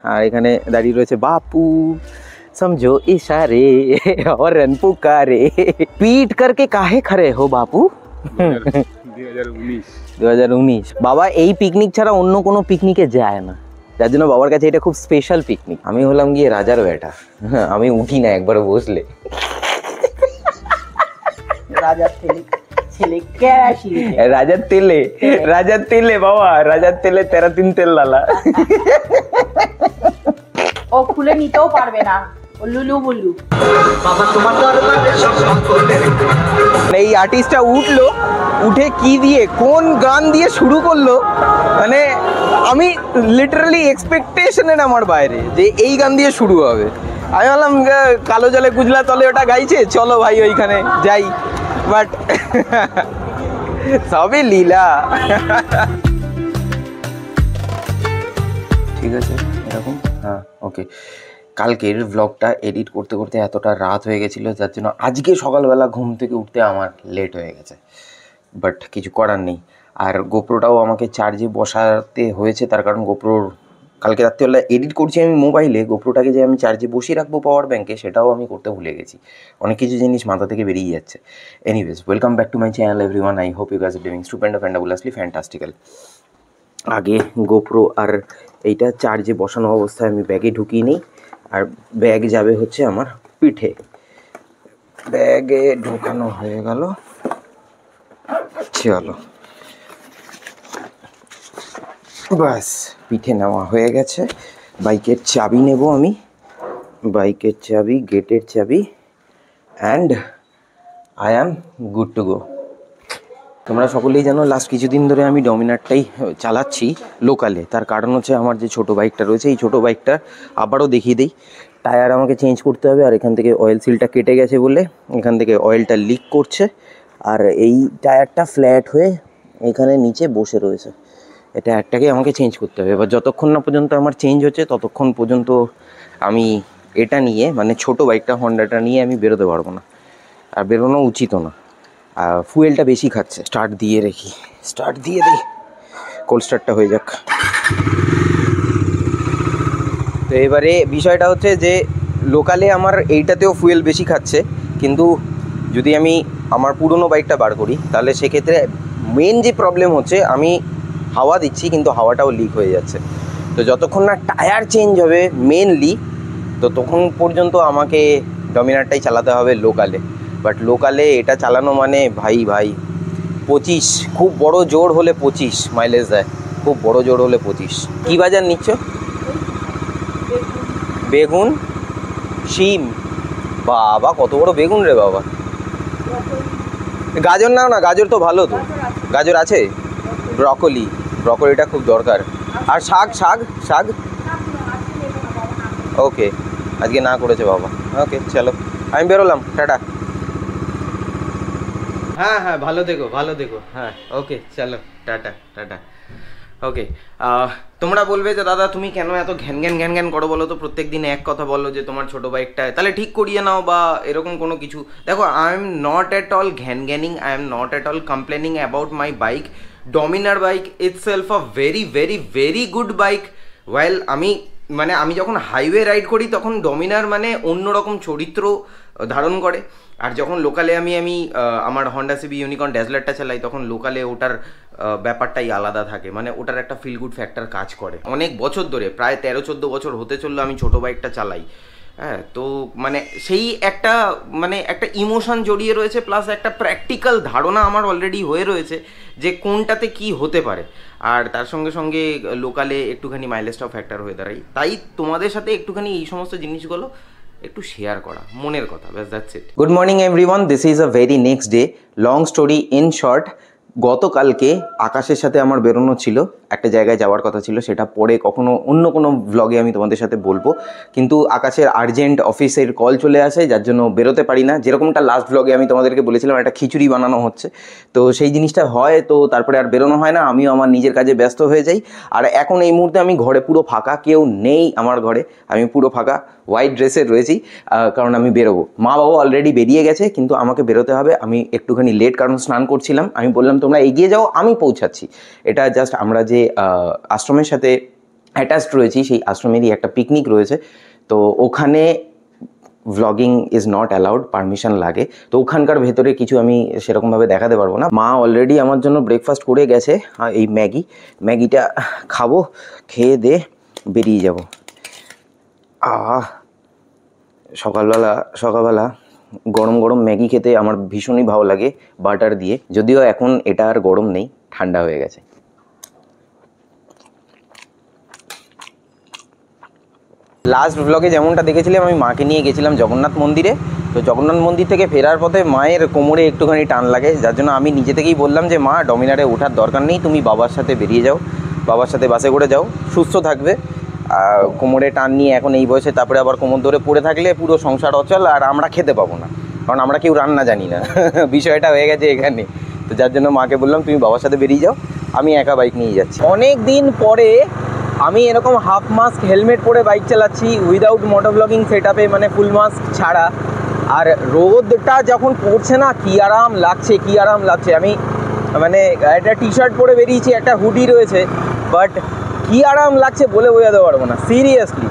আর এখানে দাঁড়িয়ে রয়েছে বাপু, समझो इशारे और रन पुकारे, पीट करके काहे खड़े हो बापू। 2019 বাবা এই পিকনিক ছাড়া অন্য কোনো পিকনিকে যায় না, যার জন্য বাবার কাছে এটা খুব স্পেশাল পিকনিক। আমি হলাম গিয়ে রাজার বেটা, আমি উঠি না একবার বসলে। রাজার ছেলে রাজার তেলে বাবা, রাজার তেলে 13 তেল লালা। ও খুলে নিতেও পারবে না, ও লুলু বুলু। এই আর্টিস্টটা উঠলো, উঠে কি দিয়ে কোন গান দিয়ে শুরু করলো, মানে আমি লিটারালি এক্সপেকটেশনের আমার বাইরে যে এই গান দিয়ে শুরু হবে। আমি বললাম কালো জলে গুজলা তলে ওটা গাইছে, চলো ভাই ওইখানে যাই, বাট সবই লীলা। ঠিক আছে এরকম, হ্যাঁ ওকে। কালকের ব্লগটা এডিট করতে করতে এতটা রাত হয়ে গেছিলো, যার জন্য আজকে সকালবেলা ঘুম থেকে উঠতে আমার লেট হয়ে গেছে, বাট কিছু করার নেই। আর গোপ্রোটাও আমাকে চার্জে বসাতে হয়েছে, তার কারণ গোপ্রোর কালকে রাত্রিবেলা এডিট করছি আমি মোবাইলে, গোপ্রোটাকে যে আমি চার্জে বসিয়ে রাখবো পাওয়ার ব্যাঙ্কে, সেটাও আমি করতে ভুলে গেছি। অনেক কিছু জিনিস মাথা থেকে বেরিয়ে যাচ্ছে। Anyways, welcome back to my channel everyone. I hope you guys are doing stupendous fantabulously fantastical. আগে গোপ্রো আর এইটা চার্জে বসানো অবস্থায় আমি ব্যাগে ঢুকিয়ে নিই, আর ব্যাগ যাবে হচ্ছে আমার পিঠে। ব্যাগে ঢোকানো হয়ে গেল, চলো বাস পিঠে নেওয়া হয়ে গেছে। বাইকের চাবি নেব আমি, বাইকের চাবি, গেটের চাবি, and I am good to go. তোমরা সকলেই জানো লাস্ট কিছুদিন ধরে আমি ডমিনারটাই চালাচ্ছি লোকালে। তার কারণ হচ্ছে আমার যে ছোটো বাইকটা রয়েছে, এই ছোটো বাইকটা আবারও দেখিয়ে দিই, টায়ার আমাকে চেঞ্জ করতে হবে। আর এখান থেকে অয়েল সিলটা কেটে গেছে বলে এখান থেকে অয়েলটা লিক করছে, আর এই টায়ারটা ফ্ল্যাট হয়ে এখানে নিচে বসে রয়েছে। এই টায়ারটাকে আমাকে চেঞ্জ করতে হবে। এবার যতক্ষণ না পর্যন্ত আমার চেঞ্জ হচ্ছে ততক্ষণ পর্যন্ত আমি এটা নিয়ে, মানে ছোটো বাইকটা হন্ডাটা নিয়ে আমি বেরোতে পারবো না, আর বেরোনো উচিতও না। ফুয়েলটা বেশি খাচ্ছে। স্টার্ট দিয়ে রেখি, স্টার্ট দিয়ে দিই, কোল্ড স্টার্টটা হয়ে যাক। তো এবারে বিষয়টা হচ্ছে যে লোকালে আমার এইটাতেও ফুয়েল বেশি খাচ্ছে, কিন্তু যদি আমি আমার পুরনো বাইকটা বার করি তাহলে সেক্ষেত্রে মেন যে প্রবলেম হচ্ছে, আমি হাওয়া দিচ্ছি কিন্তু হাওয়াটাও লিক হয়ে যাচ্ছে। তো যতক্ষণ না টায়ার চেঞ্জ হবে মেনলি, তো তখন পর্যন্ত আমাকে ডমিনারটাই চালাতে হবে লোকালে। বাট লোকালে এটা চালানো মানে ভাই 25, খুব বড় জোর হলে 25 মাইলেজ দেয়, খুব বড় জোর হলে 25। কী বাজার নিচ্ছ? বেগুন, শিম, বাবা কত বড় বেগুন রে বাবা। গাজর নাও না, গাজর তো ভালো, তো গাজর আছে। ব্রকলিটা খুব দরকার। আর শাক শাক শাক ওকে, আজকে না করেছে বাবা। ওকে চলো, আমি বেরোলাম, টাটা। হ্যাঁ হ্যাঁ, ভালো দেখো, হ্যাঁ ওকে চলো, টাটা টাটা। ওকে, তোমরা বলবে যে দাদা তুমি কেন এত ঘ্যান ঘ্যান করো বলো তো, প্রত্যেক দিন এক কথা বলো যে তোমার ছোটো বাইকটা তাহলে ঠিক করিয়ে নাও বা এরকম কোনো কিছু। দেখো, I am not at all ঘ্যান, I am not at all complaining about my bike. Dominar bike itself a very very very good bike. Well, আমি যখন হাইওয়ে রাইড করি তখন ডমিনার মানে অন্যরকম চরিত্র ধারণ করে। আর যখন লোকালে আমি আমার হন্ডা সিবি ইউনিকর্ন ড্যাজলারটা চালাই, তখন লোকালে ওটার ব্যাপারটাই আলাদা থাকে, মানে ওটার একটা ফিল গুড ফ্যাক্টর কাজ করে। অনেক বছর ধরে, প্রায় 13-14 বছর হতে চললো আমি ছোটো বাইকটা চালাই। হ্যাঁ, তো মানে সেই একটা ইমোশন জড়িয়ে রয়েছে, প্লাস একটা প্র্যাকটিক্যাল ধারণা আমার অলরেডি হয়ে রয়েছে যে কোনটাতে কি হতে পারে। আর তার সঙ্গে সঙ্গে লোকালে একটুখানি মাইলেজটাও ফ্যাক্টর হয়ে দাঁড়াই, তাই তোমাদের সাথে একটুখানি এই সমস্ত জিনিসগুলো একটু শেয়ার করা, মনের কথা, ব্যাস, that's it. Good morning everyone, this is a very next day. Long story in short, গতকালকে আকাশের সাথে আমার বেরোনো ছিল, একটা জায়গায় যাওয়ার কথা ছিল, সেটা পরে কখনো অন্য কোনো ব্লগে আমি তোমাদের সাথে বলবো। কিন্তু আকাশের আর্জেন্ট অফিসের কল চলে আসে, যার জন্য বেরোতে পারি না। যেরকমটা লাস্ট ব্লগে আমি তোমাদেরকে বলেছিলাম একটা খিচুড়ি বানানো হচ্ছে, তো সেই জিনিসটা হয়, তো তারপরে আর বেরোনো হয় না, আমিও আমার নিজের কাজে ব্যস্ত হয়ে যাই। আর এখন এই মুহূর্তে আমি ঘরে পুরো ফাঁকা, কেউ নেই আমার ঘরে, আমি পুরো ফাঁকা, হোয়াইট ড্রেসে রয়েছি, কারণ আমি বেরোবো। মা বাবা অলরেডি বেরিয়ে গেছে, কিন্তু আমাকে বেরোতে হবে। আমি একটুখানি লেট, কারণ স্নান করছিলাম। আমি বললাম তোমরা এগিয়ে যাও, আমি পৌঁছাচ্ছি। এটা জাস্ট আমরা যে আশ্রমের সাথে অ্যাটাচড রয়েছি, সেই আশ্রমেরই একটা পিকনিক রয়েছে। তো ওখানে vlogging is not allowed, permission লাগে। তো ওখানকার ভেতরে কিছু আমি সেরকমভাবে দেখাতে পারবো না। মা অলরেডি আমার জন্য ব্রেকফাস্ট করে গেছে, এই ম্যাগিটা খাবো, খেয়ে দে বেরিয়ে যাব। সকালবেলা গরম গরম ম্যাগি খেতে আমার ভীষণই ভালো লাগে, বাটার দিয়ে। যদিও এখন এটা আর গরম নেই, ঠান্ডা হয়ে গেছে। লাস্ট ব্লগে যেমনটা দেখেছিলাম, আমি মাকে নিয়ে গেছিলাম জগন্নাথ মন্দিরে। তো জগন্নাথ মন্দির থেকে ফেরার পথে মায়ের কোমরে একটুখানি টান লাগে, যার জন্য আমি নিজে থেকেই বললাম যে মা, ডমিনারে ওঠার দরকার নেই, তুমি বাবার সাথে বেরিয়ে যাও, বাবার সাথে বাসে করে যাও, সুস্থ থাকবে। কোমরে টান নিয়ে এখন এই বয়সে তারপরে আবার কোমর ধরে পড়ে থাকলে পুরো সংসার অচল, আর আমরা খেতে পাবো না, কারণ আমরা কেউ রান্না জানি না। বিষয়টা হয়ে গেছে এখানে। তো যার জন্য মাকে বললাম তুমি বাবার সাথে বেরিয়ে যাও, আমি একা বাইক নিয়ে যাচ্ছি। অনেক দিন পরে আমি এরকম হাফ মাস্ক হেলমেট পরে বাইক চালাচ্ছি, উইদাউট মোটো ব্লগিং সেট আপে, মানে ফুল মাস্ক ছাড়া। আর রোদটা যখন পড়ছে না, কি আরাম লাগছে। আমি মানে একটা টি শার্ট পরে বেরিয়েছি, একটা হুডি রয়েছে, বাট কি আরাম লাগছে বলে বোঝাতে পারবো না, সিরিয়াসলি।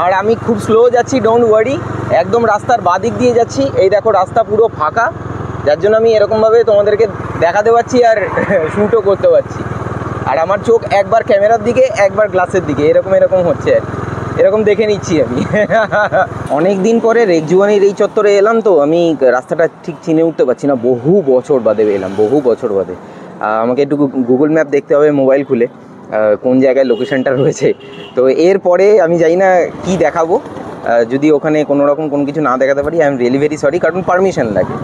আর আমি খুব স্লো যাচ্ছি, ডোন্ট ওয়ারি, একদম রাস্তার বাদিক দিয়ে যাচ্ছি। এই দেখো রাস্তা পুরো ফাঁকা, যার জন্য আমি এরকমভাবে তোমাদেরকে দেখাতে পারছি আর শ্যুটও করতে পারছি। আর আমার চোখ একবার ক্যামেরার দিকে, একবার গ্লাসের দিকে, এরকম হচ্ছে, এরকম দেখে নিচ্ছি আমি। অনেক দিন পরে রেকজুয়ানির এই চত্বরে এলাম, তো আমি রাস্তাটা ঠিক চিনে উঠতে পারছি না, বহু বছর বাদে এলাম। আমাকে একটু গুগল ম্যাপ দেখতে হবে মোবাইল খুলে, কোন জায়গায় লোকেশনটা রয়েছে। তো এরপরে আমি জানি না কি দেখাবো, যদি ওখানে কোনো রকম কোনো কিছু না দেখাতে পারি, I am really very sorry, কারণ পারমিশন লাগে।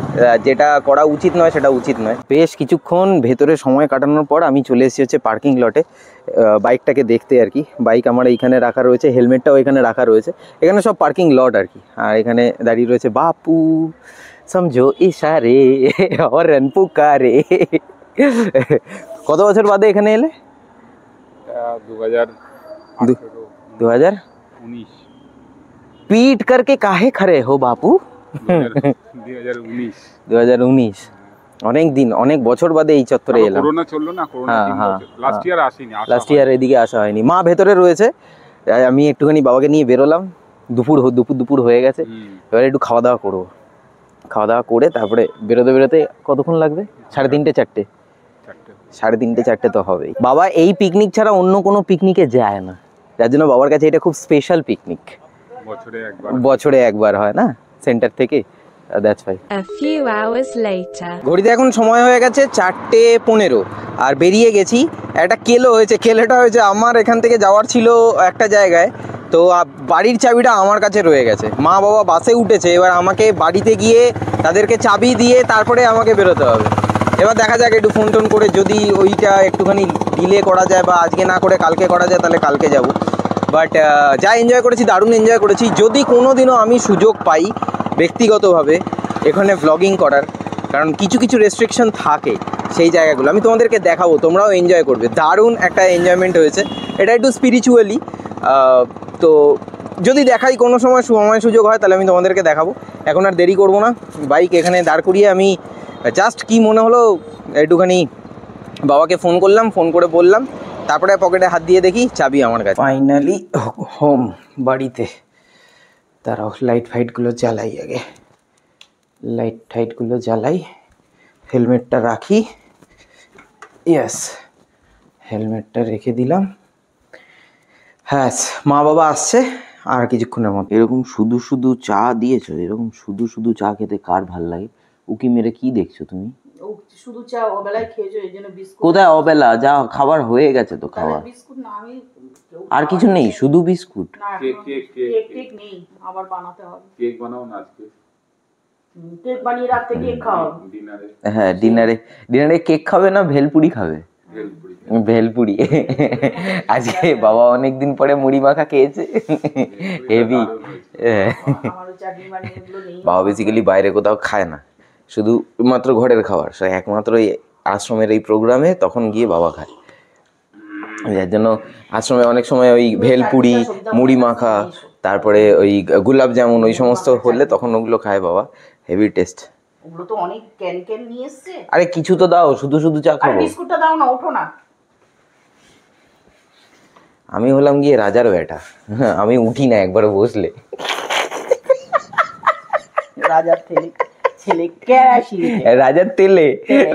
যেটা করা উচিত নয় সেটা উচিত নয়। বেশ কিছুক্ষণ ভেতরে সময় কাটানোর পর আমি চলে এসেছি হচ্ছে পার্কিং লটে, বাইকটাকে দেখতে আর কি। বাইক আমার এইখানে রাখা রয়েছে, হেলমেটটাও এখানে রাখা রয়েছে। এখানে সব পার্কিং লট আর কি। আর এখানে দাঁড়িয়ে রয়েছে বাপু, সমঝো ইশারে और रन पुकारे। কত বছর বাদে এখানে এলে? 2019। पीट करके काहे खड़े हो बापू? 2019। অনেক দিন, অনেক বছর বাদে এই চত্বরে এলাম। করোনা চললো না, করোনা লাস্ট ইয়ার আসিনি, লাস্ট ইয়ার এদিকে আসা হয়নি। মা ভেতরে রয়েছে, আমি একটুখানি বাবাকে নিয়ে বেরোলাম। দুপুর হয়ে গেছে, এবারে একটু খাওয়া দাওয়া করবো। খাওয়া দাওয়া করে তারপরে বেরোতে কতক্ষণ লাগবে? 3:30 4টে, 3:30 4টে তো হবেই। বাবা এই পিকনিক ছাড়া অন্য কোনো পিকনিকে যায় না, যার জন্য বাবার কাছে এটা খুব স্পেশাল পিকনিক। বছরে একবার হয় না সেন্টার থেকে, that's fine. A few hours later. ঘড়িতে এখন সময় হয়ে গেছে 4:15, আর বেরিয়ে গেছি। একটা কেলোটা হয়েছে আমার এখান থেকে যাওয়ার ছিল একটা জায়গায়, তো বাড়ির চাবিটা আমার কাছে রয়ে গেছে। মা বাবা বাসে উঠেছে, এবার আমাকে বাড়িতে গিয়ে তাদেরকে চাবি দিয়ে তারপরে আমাকে বেরোতে হবে। এবার দেখা যাক, একটু ফোন টোন করে যদি ওইটা একটুখানি ডিলে করা যায়, বা আজকে না করে কালকে করা যায়, তাহলে কালকে যাব। বাট যা এনজয় করেছি, দারুণ এনজয় করেছি। যদি কোনো দিনও আমি সুযোগ পাই ব্যক্তিগতভাবে এখানে ভ্লগিং করার, কারণ কিছু রেস্ট্রিকশন থাকে সেই জায়গাগুলো, আমি তোমাদেরকে দেখাবো, তোমরাও এনজয় করবে। দারুণ একটা এনজয়মেন্ট হয়েছে, এটা একটু স্পিরিচুয়ালি। তো যদি দেখাই কোনো সময় সুযোগ হয়, তাহলে আমি তোমাদেরকে দেখাবো। এখন আর দেরি করবো না, বাইক এখানে দাঁড় করিয়ে আমি জাস্ট কি মনে হলো একটুখানি বাবাকে ফোন করলাম, ফোন করে বললাম, তারপরে পকেটে হাত দিয়ে দেখি চাবি আমার কাছে। ফাইনালি হোম, বাড়িতে। তারাও লাইট ফাইটগুলো জ্বালাই, আগে লাইট ফাইটগুলো জ্বালাই, হেলমেটটা রাখি। ইয়েস, হেলমেটটা রেখে দিলাম। হ্যাঁ, মা বাবা আসছে আর কিছুক্ষণের মধ্যে। এরকম শুধু চা দিয়েছো, এরকম শুধু চা খেতে কার ভাল লাগে? উকি মেরে কি দেখছো তুমি? শুধু চা ওবেলায় খেয়েছো, এই জন্য বিস্কুট। কোথায় অবেলা? যা খাবার হয়ে গেছে তো খাওয়া, বিস্কুট না, আমি আর কিছু নেই, শুধু বিস্কুট। কেক নেই, আবার বানাতে হবে। কেক বানাও না আজকে, কেক বানিয়ে রাখতে গিয়ে খাও ডিনারে। হ্যাঁ, ডিনারে কেক খাবে না ভেলপুরি খাবে? ভেলপুরি। আজকে বাবা অনেকদিন পরে মুড়ি মাখা খেয়েছে, হেভি। বাবা বেসিক্যালি বাইরে কোথাও খায় না, শুধু মাত্র ঘরের খাবার, একমাত্র এই আশ্রমের এই প্রোগ্রামে তখন গিয়ে বাবা খায়। যার জন্য আশ্রমে অনেক সময় ওই ভেলপুরি, মুড়ি মাখা, তারপরে ওই গোলাপ জামুন, ওই সমস্ত হলে তখন ওগুলো খায় বাবা। Heavy taste. ওগুলো তো অনেক ক্যান নিয়ে এসছে। আরে কিছু তো দাও, শুধু চা খাবো। বিস্কুটটা দাও না, ওঠো না। আমি হলাম গিয়ে রাজার বেটা, আমি উঠি না একবার বসলে। রাজার ছেলে ক্যাশি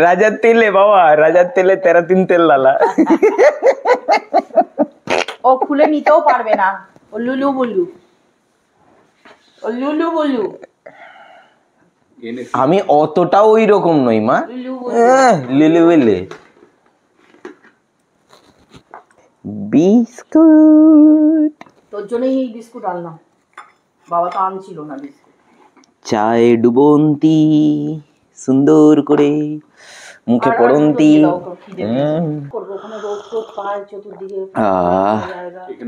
রাজার তেলে বাবা, রাজার তেলে 13 তেল লালা। ও খুলে নিতেও পারবে না, ও লুলু বুলু। আমি অতটাও ওই রকম নই মা, লিলি বিলি। বিস্কুট, তোর জন্যই এই বিস্কুট আনলাম, বাবা তো আনছিল না বিস্কুট। চায়ে ডুবন্তি সুন্দর করে, মুখে পড়ন্তি।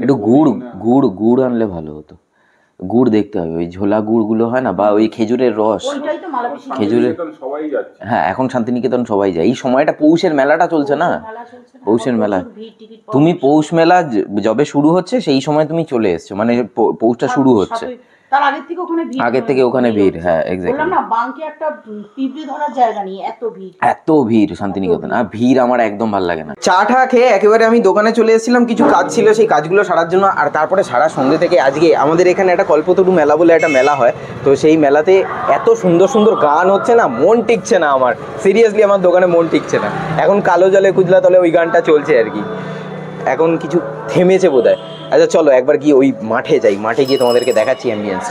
একটু গুড় আনলে ভালো হতো। গুড় দেখতে হবে, ওই ঝোলা গুড় গুলো হয় না, বা ওই খেজুরের রস, খেজুরের। হ্যাঁ, এখন শান্তিনিকেতন সবাই যায় এই সময়টা। পৌষের মেলাটা চলছে না, পৌষের মেলা। তুমি পৌষ মেলা যবে শুরু হচ্ছে সেই সময় তুমি চলে এসছো, মানে পৌষটা শুরু হচ্ছে, তার আগের থেকে ওখানে ভিড়, আগের থেকে ওখানে ভিড়। হ্যাঁ এক্স্যাক্টলি, বললাম না বাঁকে একটা পিঁপড়ে ধরার জায়গা নেই, এত ভিড় শান্তিনিকেতন। আর ভিড় আমার একদম ভালো লাগে না। চা টা খেয়ে একেবারে আমি দোকানে চলে এসেছিলাম, কিছু কাজ ছিল সেই কাজগুলো সারার জন্য। আর তারপরে সারা সন্ধ্যে থেকে আজকে আমাদের এখানে একটা কল্পতরু মেলা বলে একটা মেলা হয়, তো সেই মেলাতে এত সুন্দর সুন্দর গান হচ্ছে না, মন টিকছে না আমার। সিরিয়াসলি আমার দোকানে মন টিকছে না। এখন কালো জলে কুজলা তলে ওই গানটা চলছে আর কি, এখন কিছু থেমেছে বোধহয়। আচ্ছা চলো একবার গিয়ে ওই মাঠে যাই, মাঠে গিয়ে তোমাদেরকে দেখাচ্ছি অ্যাম্বিয়েন্স।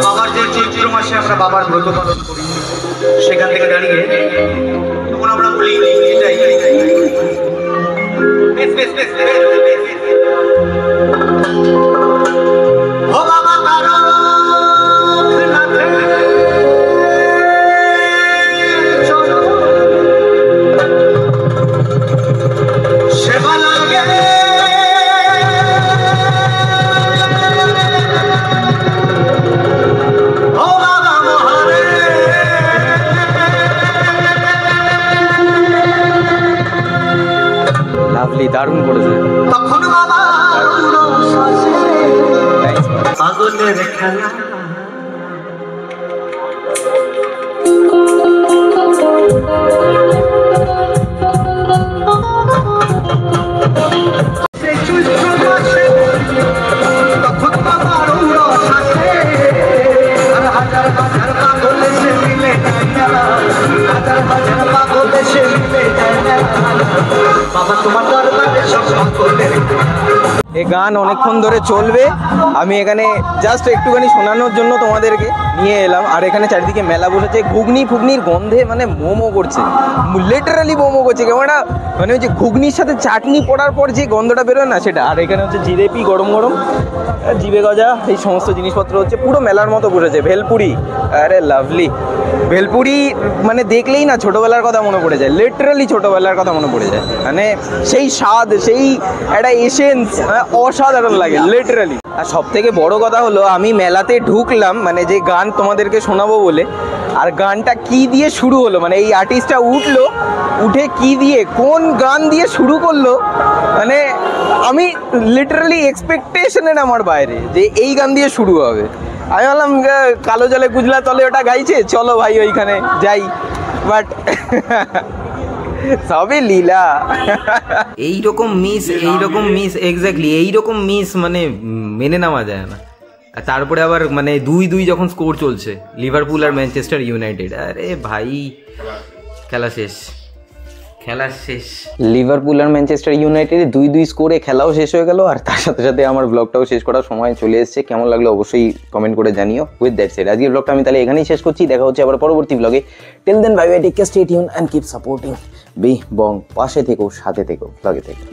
বাবার যে চৈত্র মাসে আমরা বাবার ব্রত পালন করি, সেখান থেকে দাঁড়িয়ে তখন আমরা বলি এটাই, ও বাবা লাভলি, দারুণ করেছে। তখন বাবা পাগলের খেলা, এই গান অনেকক্ষণ ধরে চলবে, আমি এখানে জাস্ট একটুখানি শোনানোর জন্য তোমাদেরকে নিয়ে এলাম। আর এখানে চারিদিকে মেলা বসেছে, ঘুগনির গন্ধে মানে মোমো করছে, লিটারালি মোমো করছে কেমন একটা, মানে ওই যে ঘুগনির সাথে চাটনি পড়ার পর যে গন্ধটা বেরোয় না সেটা। আর এখানে হচ্ছে জিলেপি গরম গরম, জিবে গজা, এই সমস্ত জিনিসপত্র হচ্ছে, পুরো মেলার মতো বসেছে। ভেলপুরি, আরে লাভলি। ভেলপুরি মানে দেখলেই না ছোটোবেলার কথা মনে পড়ে যায়, লিটারালি ছোটোবেলার কথা মনে পড়ে যায়, মানে সেই স্বাদ, সেই একটা এসেন্স, অসাধারণ লাগে লিটারালি। আর সব থেকে বড় কথা হলো আমি মেলাতে ঢুকলাম মানে যে গান তোমাদেরকে শোনাবো বলে, আর গানটা কি দিয়ে শুরু হলো, মানে এই আর্টিস্টটা উঠলো, উঠে কি দিয়ে কোন গান দিয়ে শুরু করলো, মানে আমি লিটারালি এক্সপেকটেশনের আমার বাইরে যে এই গান দিয়ে শুরু হবে। আমি বললাম কালো জলে কুজলা তলে ওটা গাইছে, চলো ভাই ওইখানে যাই, বাট সবই লীলা। এইরকম মিস এক্স্যাক্টলি এইরকম মিস মানে মেনে নেওয়া যায় না। তারপরে আবার মানে 2-2 যখন স্কোর চলছে লিভারপুল আর ম্যানচেস্টার ইউনাইটেড, আরে ভাই খেলা শেষ। লিভারপুল আর ম্যানচেস্টার ইউনাইটেড 2-2 স্কোরে খেলাও শেষ হয়ে গেল, আর তার সাথে সাথে আমার ব্লগটাও শেষ করার সময় চলে এসেছে। কেমন লাগলো অবশ্যই কমেন্ট করে জানিও। উইথ দ্যাট সেড আজকের ব্লগটা আমি তাহলে এখানেই শেষ করছি, দেখা হচ্ছে আবার পরবর্তী ব্লগে। Till then bye bye, take care, stay tune and keep supporting B Bong. পাশে থেকো, সাথে থেকো, ব্লগে থেকো।